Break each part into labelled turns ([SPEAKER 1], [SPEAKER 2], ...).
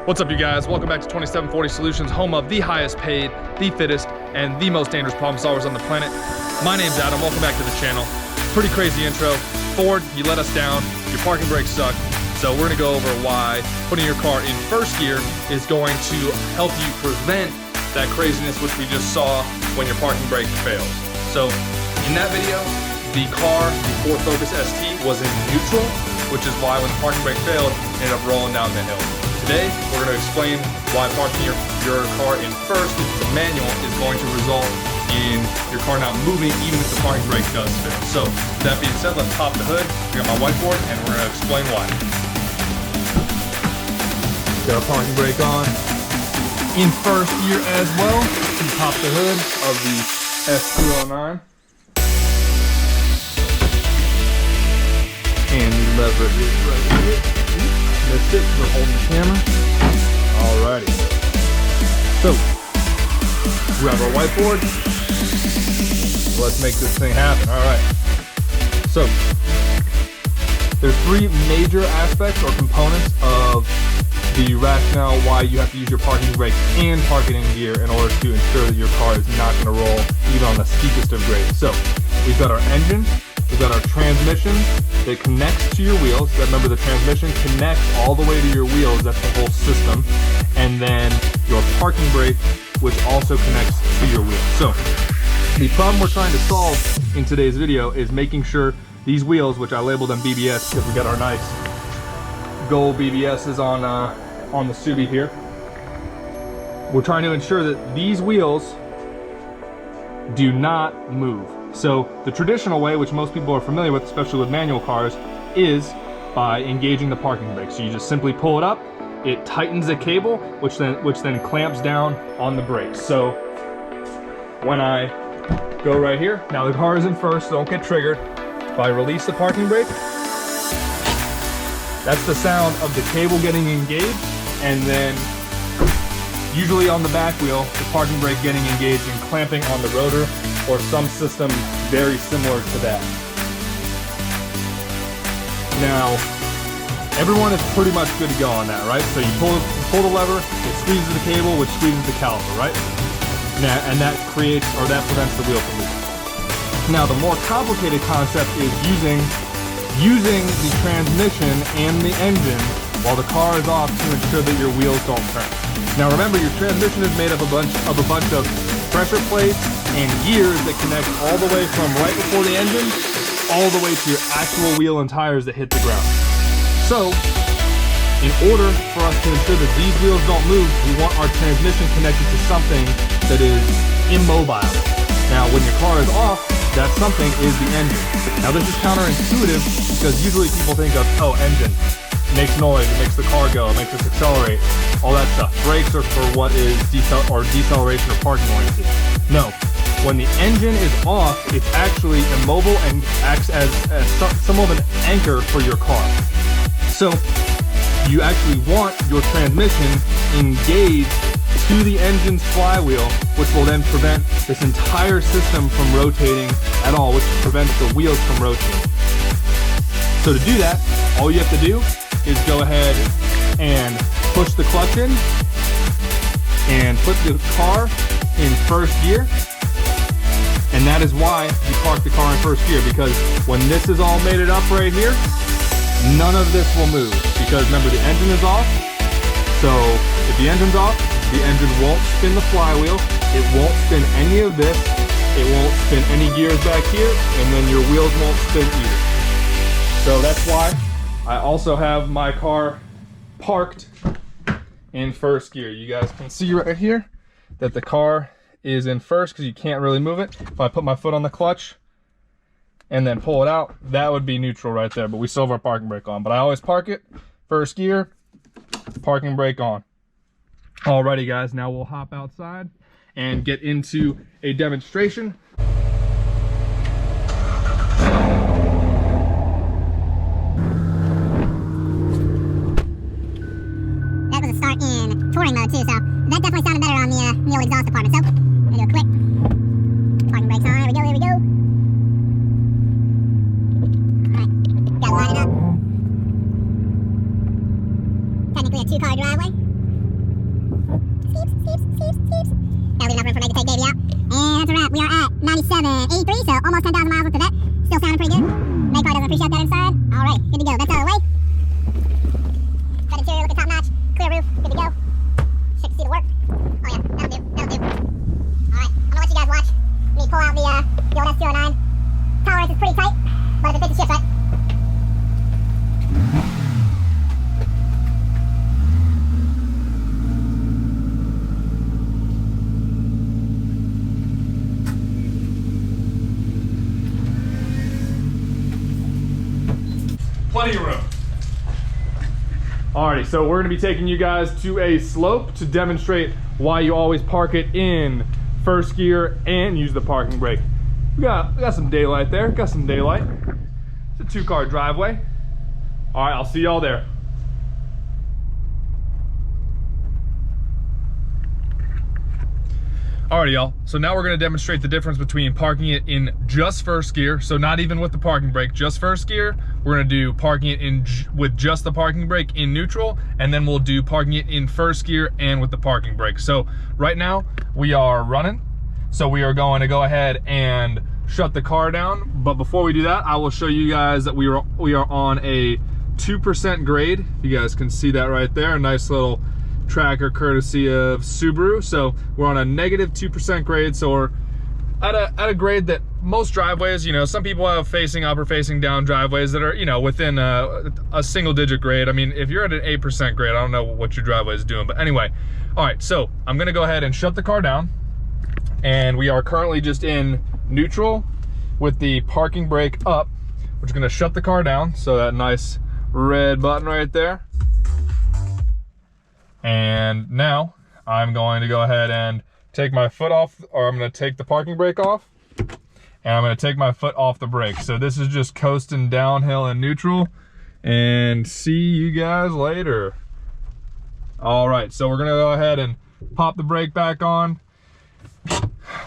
[SPEAKER 1] What's up, you guys? Welcome back to 2740 Solutions, home of the highest paid, the fittest, and the most dangerous problem solvers on the planet. My name's Adam. Welcome back to the channel. Pretty crazy intro. Ford, you let us down. Your parking brakes suck. So we're gonna go over why putting your car in first gear is going to help you prevent that craziness which we just saw when your parking brake fails. So in that video, the car, the Ford Focus ST, was in neutral, which is why when the parking brake failed, it ended up rolling down the hill. Today, we're going to explain why parking your car in first, if it's a manual, is going to result in your car not moving even if the parking brake does fail. So, that being said, let's pop the hood. I got my whiteboard, and we're going to explain why. Got our parking brake on in first gear as well. You pop the hood of the S209. And the lever is right here. Missed it, we're holding the camera. Alrighty. So, grab our whiteboard. Let's make this thing happen. Alright. So, there's three major aspects or components of the rationale why you have to use your parking brake and park it in gear in order to ensure that your car is not going to roll even on the steepest of grades. So, we've got our engine. We've got our transmission that connects to your wheels. Remember, the transmission connects all the way to your wheels. That's the whole system. And then your parking brake, which also connects to your wheels. So the problem we're trying to solve in today's video is making sure these wheels, which I labeled them BBS because we got our nice gold BBSs on the Subi here. We're trying to ensure that these wheels do not move. So the traditional way, which most people are familiar with, especially with manual cars, is by engaging the parking brake. So you just simply pull it up, it tightens the cable, which then clamps down on the brakes. So when I go right here, now the car is in first, so don't get triggered. If I release the parking brake, that's the sound of the cable getting engaged, and then usually on the back wheel, the parking brake getting engaged and clamping on the rotor, or some system very similar to that. Now, everyone is pretty much good to go on that, right? So you pull the lever, it squeezes the cable, which squeezes the caliper, right? Now, and that creates, or that prevents the wheel from moving. Now, the more complicated concept is using the transmission and the engine while the car is off to ensure that your wheels don't turn. Now remember, your transmission is made up of a bunch of pressure plates and gears that connect all the way from right before the engine all the way to your actual wheel and tires that hit the ground. So, in order for us to ensure that these wheels don't move, we want our transmission connected to something that is immobile. Now, when your car is off, that something is the engine. Now, this is counterintuitive because usually people think of, oh, engine. It makes noise, it makes the car go, it makes us accelerate, all that stuff. Brakes are for what is deceleration or parking oriented. No, when the engine is off, it's actually immobile and acts as somewhat of an anchor for your car. So you actually want your transmission engaged to the engine's flywheel, which will then prevent this entire system from rotating at all, which prevents the wheels from rotating. So to do that, all you have to do is go ahead and push the clutch in and put the car in first gear. And that is why you park the car in first gear, because when this is all mated up right here, none of this will move, because remember, the engine is off. So if the engine's off, the engine won't spin the flywheel, it won't spin any of this, it won't spin any gears back here, and then your wheels won't spin either. So that's why I also have my car parked in first gear. You guys can see right here that the car is in first because you can't really move it. If I put my foot on the clutch and then pull it out, that would be neutral right there, but we still have our parking brake on. But I always park it first gear, parking brake on. Alrighty guys, now we'll hop outside and get into a demonstration.
[SPEAKER 2] That was a start in touring mode too, so that definitely sounded better on the old exhaust department. So I'm gonna do a quick parking brakes on. Here we go, here we go. Alright, gotta line it up. Technically a two-car driveway. 2783, so almost 10,000 miles worth of that. Still sounding pretty good. Make car doesn't appreciate that inside. All right, good to go. That's out of the way. That interior looking top notch. Clear roof, good to go. Check to see the work. Oh yeah, that'll do, that'll do. All right, I'm gonna let you guys watch me pull out the old S209. Tolerance is pretty tight, but if it fits the ship right.
[SPEAKER 1] Plenty of room. Alrighty, so we're gonna be taking you guys to a slope to demonstrate why you always park it in first gear and use the parking brake. We got some daylight there, got some daylight. It's a 2-car driveway. All right, I'll see y'all there. Alrighty, y'all. So now we're gonna demonstrate the difference between parking it in just first gear, so not even with the parking brake, just first gear. We're gonna do parking it in with just the parking brake in neutral, and then we'll do parking it in first gear and with the parking brake. So right now we are running. So we are going to go ahead and shut the car down. But before we do that, I will show you guys that we are on a 2% grade. You guys can see that right there. A nice little tracker courtesy of Subaru. So we're on a negative 2% grade. So we're at a grade that most driveways, you know, some people have facing up or facing down driveways that are, you know, within a single digit grade. I mean, if you're at an 8% grade, I don't know what your driveway is doing, but anyway. All right, so I'm gonna go ahead and shut the car down, and we are currently just in neutral with the parking brake up. We're just gonna shut the car down. So that nice red button right there. And now I'm going to go ahead and take my foot off, or I'm going to take the parking brake off, and I'm going to take my foot off the brake. So this is just coasting downhill in neutral, and see you guys later. All right, so we're going to go ahead and pop the brake back on.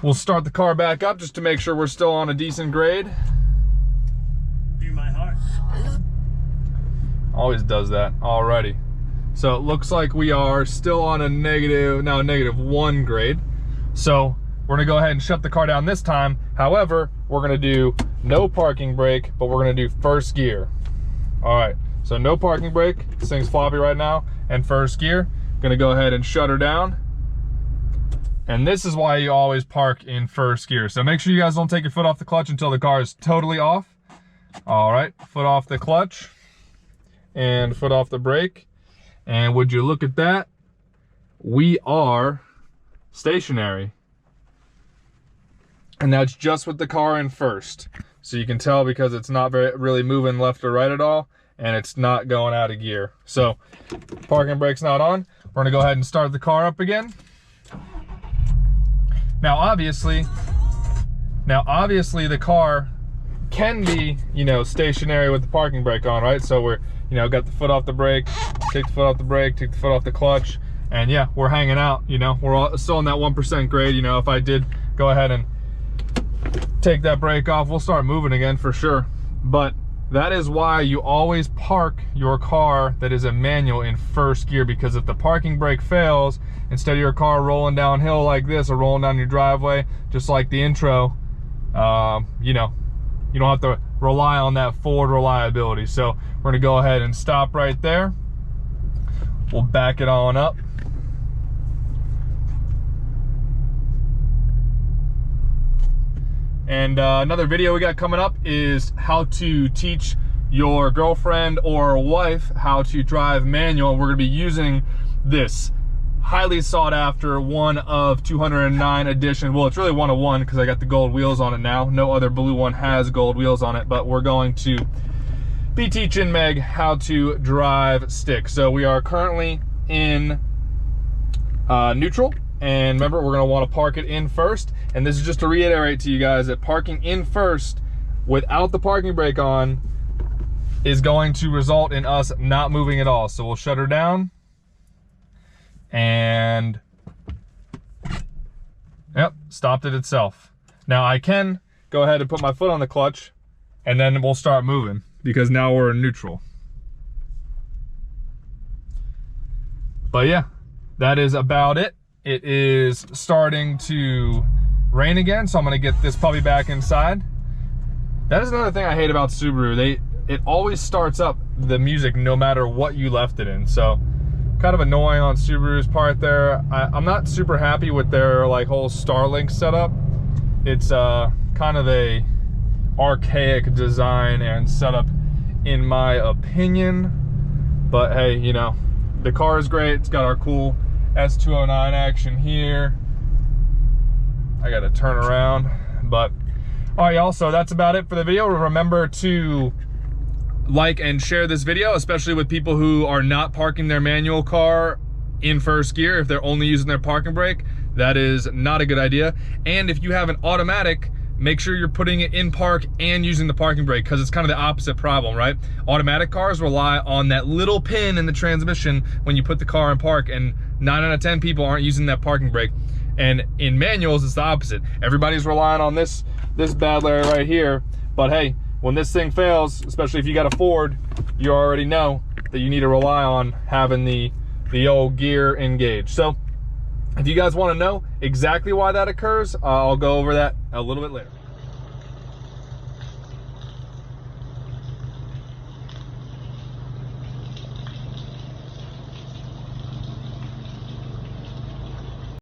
[SPEAKER 1] We'll start the car back up just to make sure we're still on a decent grade.
[SPEAKER 3] Do my heart.
[SPEAKER 1] Always does that. Alrighty. So it looks like we are still on a -1 grade. So we're gonna go ahead and shut the car down this time. However, we're gonna do no parking brake, but we're gonna do first gear. All right, so no parking brake, this thing's floppy right now, and first gear. Gonna go ahead and shut her down. And this is why you always park in first gear. So make sure you guys don't take your foot off the clutch until the car is totally off. All right, foot off the clutch and foot off the brake. And would you look at that? We are stationary. And that's just with the car in first. So you can tell because it's not really moving left or right at all, and it's not going out of gear. So parking brake's not on. We're gonna go ahead and start the car up again. Now obviously the car can be, you know, stationary with the parking brake on, right? So we're, you know, got the foot off the brake, take the foot off the brake, take the foot off the clutch, and yeah, we're hanging out, you know, we're all still in that 1% grade. You know, if I did go ahead and take that brake off, we'll start moving again for sure. But that is why you always park your car that is a manual in first gear, because if the parking brake fails, instead of your car rolling downhill like this or rolling down your driveway, just like the intro, you know, you don't have to rely on that forward reliability. So we're gonna go ahead and stop right there. We'll back it on up. And another video we got coming up is how to teach your girlfriend or wife how to drive manual. We're gonna be using this highly sought after one of 209 edition. Well, it's really 101 because I got the gold wheels on it now. No other blue one has gold wheels on it, but we're going to be teaching Meg how to drive stick. So we are currently in neutral, and remember, we're gonna wanna park it in first. And this is just to reiterate to you guys that parking in first without the parking brake on is going to result in us not moving at all. So we'll shut her down. And yep, stopped it itself. Now I can go ahead and put my foot on the clutch, and then we'll start moving because now we're in neutral. But yeah, that is about it. It is starting to rain again, so I'm gonna get this puppy back inside. That is another thing I hate about Subaru. It always starts up the music no matter what you left it in. So kind of annoying on Subaru's part there. I'm not super happy with their like whole Starlink setup. It's kind of a archaic design and setup in my opinion. But hey, you know, the car is great. It's got our cool S209 action here. I gotta turn around, but all right, y'all, so that's about it for the video. Remember to like and share this video, especially with people who are not parking their manual car in first gear. If they're only using their parking brake, that is not a good idea. And if you have an automatic, make sure you're putting it in park and using the parking brake, because it's kind of the opposite problem, right? Automatic cars rely on that little pin in the transmission when you put the car in park, and 9 out of 10 people aren't using that parking brake. And in manuals, it's the opposite. Everybody's relying on this bad layer right here. But hey, when this thing fails, especially if you got a Ford, you already know that you need to rely on having the old gear engaged. So if you guys want to know exactly why that occurs, I'll go over that a little bit later.